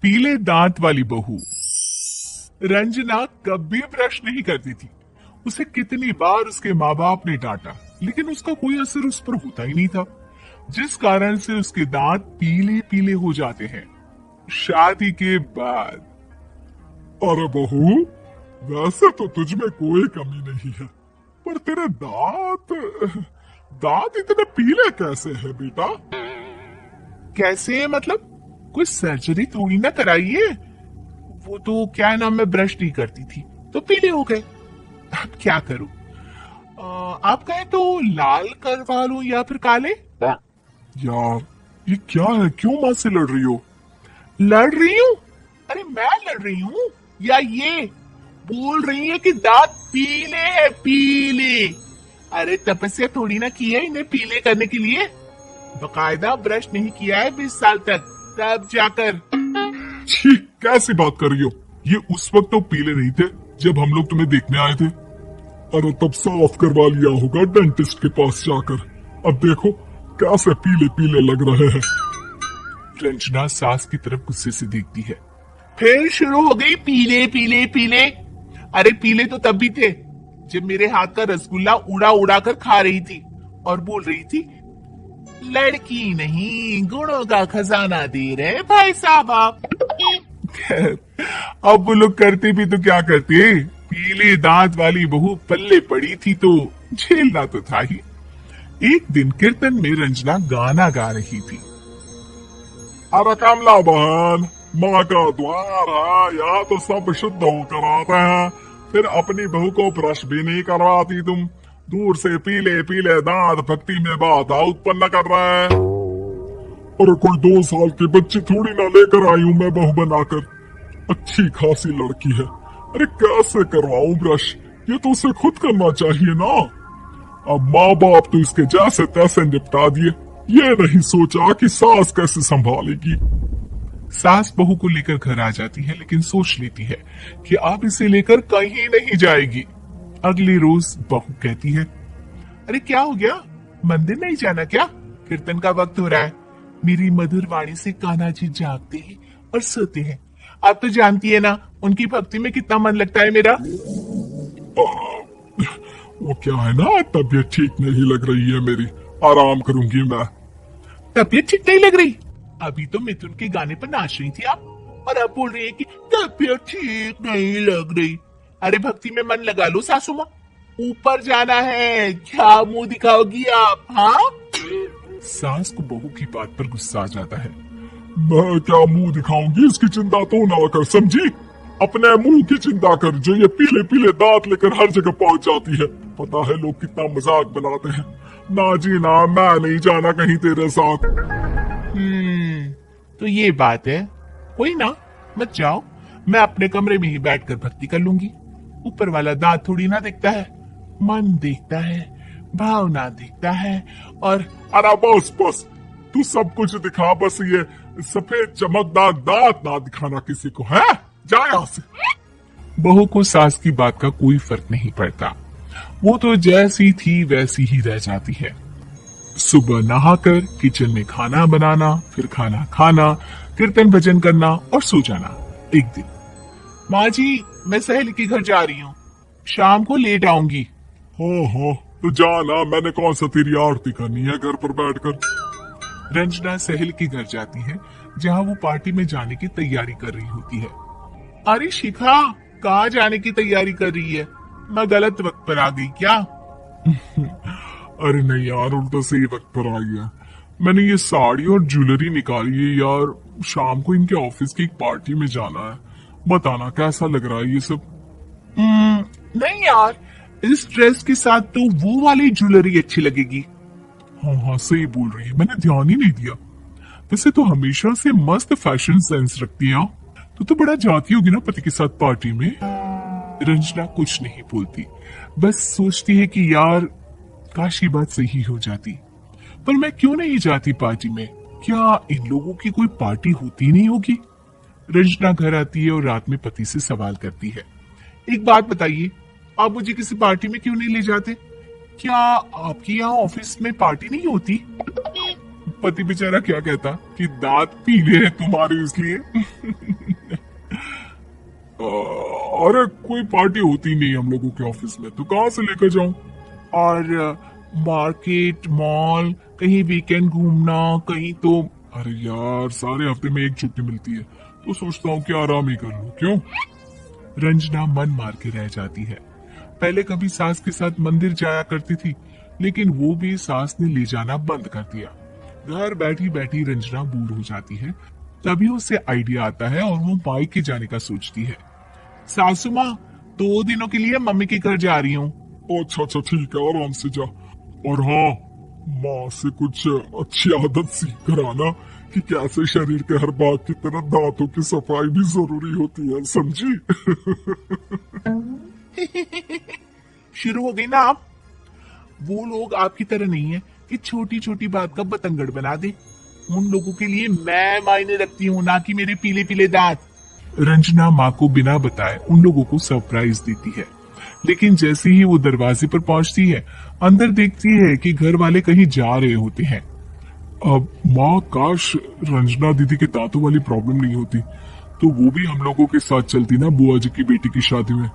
पीले दांत वाली बहू। रंजना कभी ब्रश नहीं करती थी। उसे कितनी बार उसके माँ बाप ने डांटा, लेकिन उसका कोई असर उस पर होता ही नहीं था, जिस कारण से उसके दांत पीले पीले हो जाते हैं। शादी के बाद। अरे बहू, वैसे तो तुझ में कोई कमी नहीं है, पर तेरे दांत दांत इतने पीले कैसे है बेटा? कैसे है मतलब? कोई सर्जरी थोड़ी ना कराई है। वो तो क्या नाम, मैं ब्रश नहीं करती थी तो पीले हो गए। अब क्या करूं? आप कहें तो लाल करवा लूं या फिर काले? यार, ये क्या है? क्यों माँ से लड़ रही हो? लड़ रही हूँ? अरे मैं लड़ रही हूँ या ये बोल रही है कि दांत पीले है, पीले? अरे तपस्या थोड़ी ना की है इन्हें पीले करने के लिए। बकायदा ब्रश नहीं किया है 20 साल तक, तब जाकर। छी, कैसी बात कर रही हो? ये उस वक्त तो पीले नहीं थे जब हम लोग तुम्हें देखने आए थे। अरे तब साफ करवा लिया होगा डेंटिस्ट के पास जाकर। अब देखो कैसे पीले पीले लग रहे हैं। रंजना सास की तरफ गुस्से से देखती है। फिर शुरू हो गई पीले पीले पीले। अरे पीले तो तब भी थे जब मेरे हाथ का रसगुल्ला उड़ा उड़ा कर खा रही थी और बोल रही थी, लड़की नहीं गुणों का खजाना दे रहे भाई साहब आप। अब वो लोग करते भी तो क्या करते? पीले दांत वाली बहू पल्ले पड़ी थी तो झेलना तो था ही। एक दिन कीर्तन में रंजना गाना गा रही थी। अरे कमला बहन, माँ का द्वार है, यहाँ तो सब शुद्ध होकर आते हैं, फिर अपनी बहू को ब्रश भी नहीं करवाती तुम। दूर से पीले पीले दांत भक्ति में बाधा उत्पन्न कर रहे हैं। अरे कोई 2 साल की बच्ची थोड़ी ना लेकर आई हूँ मैं बहू बनाकर। अच्छी खासी लड़की है, अरे कैसे करवाऊं ब्रश? ये तो उसे खुद करना चाहिए ना। अब माँ बाप तो इसके जैसे तैसे निपटा दिए, ये नहीं सोचा कि सास कैसे संभालेगी। सास बहू को लेकर घर आ जाती है, लेकिन सोच लेती है कि अब इसे लेकर कहीं नहीं जाएगी। अगले रोज बहू कहती है, अरे क्या हो गया, मंदिर नहीं जाना क्या? कीर्तन का वक्त हो रहा है। मेरी मधुर वाणी से कान्हा जी जागते हैं और सोते हैं। आप तो जानती है ना उनकी भक्ति में कितना मन लगता है मेरा। वो क्या है ना, तबीयत ठीक नहीं लग रही है मेरी, आराम करूंगी मैं। तबीयत ठीक नहीं लग रही? अभी तो मिथुन के गाने पर नाच रही थी आप, और अब बोल रही है कि तबीयत ठीक नहीं लग रही। अरे भक्ति में मन लगा लो सासू माँ, ऊपर जाना है, क्या मुंह दिखाओगी आप? हाँ। सास को बहू की बात पर गुस्सा आ जाता है। मैं क्या मुंह दिखाऊंगी, इसकी चिंता तो ना कर, समझी? अपने मुंह की चिंता कर, जो ये पीले पीले दांत लेकर हर जगह पहुंच जाती है। पता है लोग कितना मजाक बनाते हैं। ना जी ना, मैं नहीं जाना कहीं तेरे साथ। तो ये बात है। कोई ना, मत जाओ, मैं अपने कमरे में ही बैठकर भक्ति कर लूंगी। ऊपर वाला दांत थोड़ी ना देखता है, मन देखता है, भावना देखता है। और अरे बस बस, तू सब कुछ दिखा, बस ये सफेद चमकदार दांत ना दिखाना किसी को, है? जा यहाँ से। बहू को सास की बात का कोई फर्क नहीं पड़ता, वो तो जैसी थी वैसी ही रह जाती है। सुबह नहाकर किचन में खाना बनाना, फिर खाना खाना, कीर्तन भजन करना और सो जाना। एक दिन, माँ जी मैं सहेली के घर जा रही हूँ, शाम को लेट आऊंगी। हाँ, तो जाना, मैंने कौन सा तेरी आरती करनी है घर पर बैठकर। रंजना सहेली के घर जाती है, जहाँ वो पार्टी में जाने की तैयारी कर रही होती है। अरे शिखा, कहाँ जाने की तैयारी कर रही है? मैं गलत वक्त पर आ गई क्या? अरे नहीं यार, उल्टा सही वक्त पर आई है। मैंने ये साड़ी और ज्वेलरी निकाली है यार, शाम को इनके ऑफिस की एक पार्टी में जाना है। बताना कैसा लग रहा है ये सब? नहीं यार, इस ड्रेस के साथ तो वो वाली ज्वेलरी अच्छी लगेगी। हाँ सही बोल रही है, मैंने ध्यान ही नहीं दिया। वैसे तो हमेशा से मस्त फैशन सेंस रखती है। तो बड़ा जाती होगी ना पति के साथ पार्टी में। रंजना कुछ नहीं बोलती, बस सोचती है कि यार काश ये बात सही हो जाती। पर मैं क्यों नहीं जाती पार्टी में? क्या इन लोगों की कोई पार्टी होती नहीं होगी? रंजना घर आती है और रात में पति से सवाल करती है, एक बात बताइए, आप मुझे किसी पार्टी में क्यों नहीं ले जाते? क्या आपकी यहाँ ऑफिस में पार्टी नहीं होती? पति बेचारा क्या कहता कि दांत पीले हैं तुम्हारे इसलिए। अरे कोई पार्टी होती नहीं हम लोगों के ऑफिस में, तो कहाँ से लेकर जाऊं? और मार्केट, मॉल, कहीं वीकेंड घूमना, कहीं तो अरे यार सारे हफ्ते में एक छुट्टी मिलती है, तो सोचता हूँ कि आराम ही कर लूं। क्यों? रंजना मन मार के रह जाती है। पहले कभी सास के साथ मंदिर जाया करती थी, लेकिन वो भी सास ने ले जाना बंद कर दिया। घर बैठी बैठी रंजना बोर हो जाती है। तभी उसे आइडिया आता है और वो मायके जाने का सोचती है। सासू माँ, 2 दिनों के लिए मम्मी के घर जा रही हूँ। अच्छा अच्छा ठीक है, आराम से जा। और हाँ, माँ से कुछ अच्छी आदत सीख कर आना कि कैसे शरीर के हर भाग की तरह दांतों की सफाई भी जरूरी होती है, समझी? शुरू हो गई ना आप? वो लोग आपकी तरह नहीं है कि छोटी छोटी बात का बतंगड़ बना दे। उन लोगों के लिए मैं मायने रखती हूँ, ना कि मेरे पीले पीले दांत। रंजना माँ को बिना बताए उन लोगों को सरप्राइज देती है, लेकिन जैसे ही वो दरवाजे पर पहुंचती है, अंदर देखती है कि घर वाले कहीं जा रहे होते हैं। अब माँ, काश रंजना दीदी के दांतों वाली प्रॉब्लम नहीं होती, तो वो भी हम लोगों के साथ चलती ना बुआ जी की बेटी की शादी में।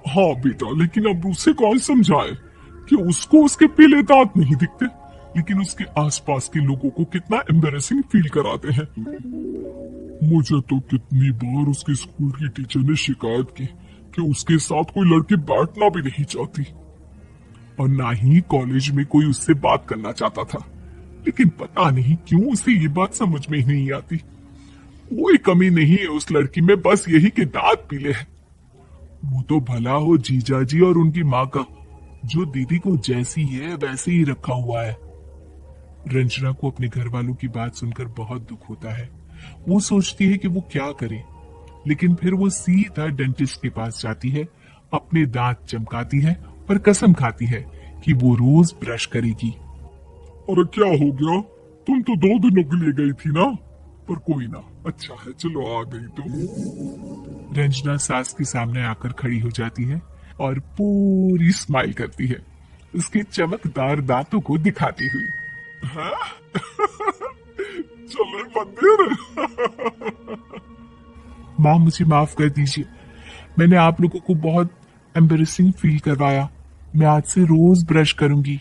हाँ बेटा, लेकिन अब उसे कौन समझाए कि उसको उसके पीले दांत नहीं दिखते, लेकिन उसके आसपास के लोगों को कितना एम्बेरसिंग फील कराते हैं। मुझे तो कितनी बार उसके स्कूल की टीचर ने शिकायत की कि उसके साथ कोई लड़की बैठना भी नहीं चाहती, और ना ही कॉलेज में कोई उससे बात करना चाहता था, लेकिन पता नहीं क्यों उसे ये बात समझ में ही नहीं आती। कोई कमी नहीं है उस लड़की में, बस यही कि दांत पीले हैं। वो तो भला हो जीजा जी और उनकी माँ का, जो दीदी को जैसी है वैसे ही रखा हुआ है। रंजना को अपने घर वालों की बात सुनकर बहुत दुख होता है। वो सोचती है कि वो क्या करे, लेकिन फिर वो सीधा डेंटिस्ट के पास जाती है, अपने दांत चमकाती है और कसम खाती है कि वो रोज ब्रश करेगी। अरे क्या हो गया? तुम तो 2 दिनों के लिए गई थी ना? पर कोई ना, अच्छा है, चलो आ गई तो। रंजना सास के सामने आकर खड़ी हो जाती है और पूरी स्माइल करती है, उसके चमकदार दांतों को दिखाती हुई। चले मंदिर। माँ, मुझे माफ कर दीजिए, मैंने आप लोगों को बहुत एम्बेरसिंग फील करवाया। मैं आज से रोज ब्रश करूंगी।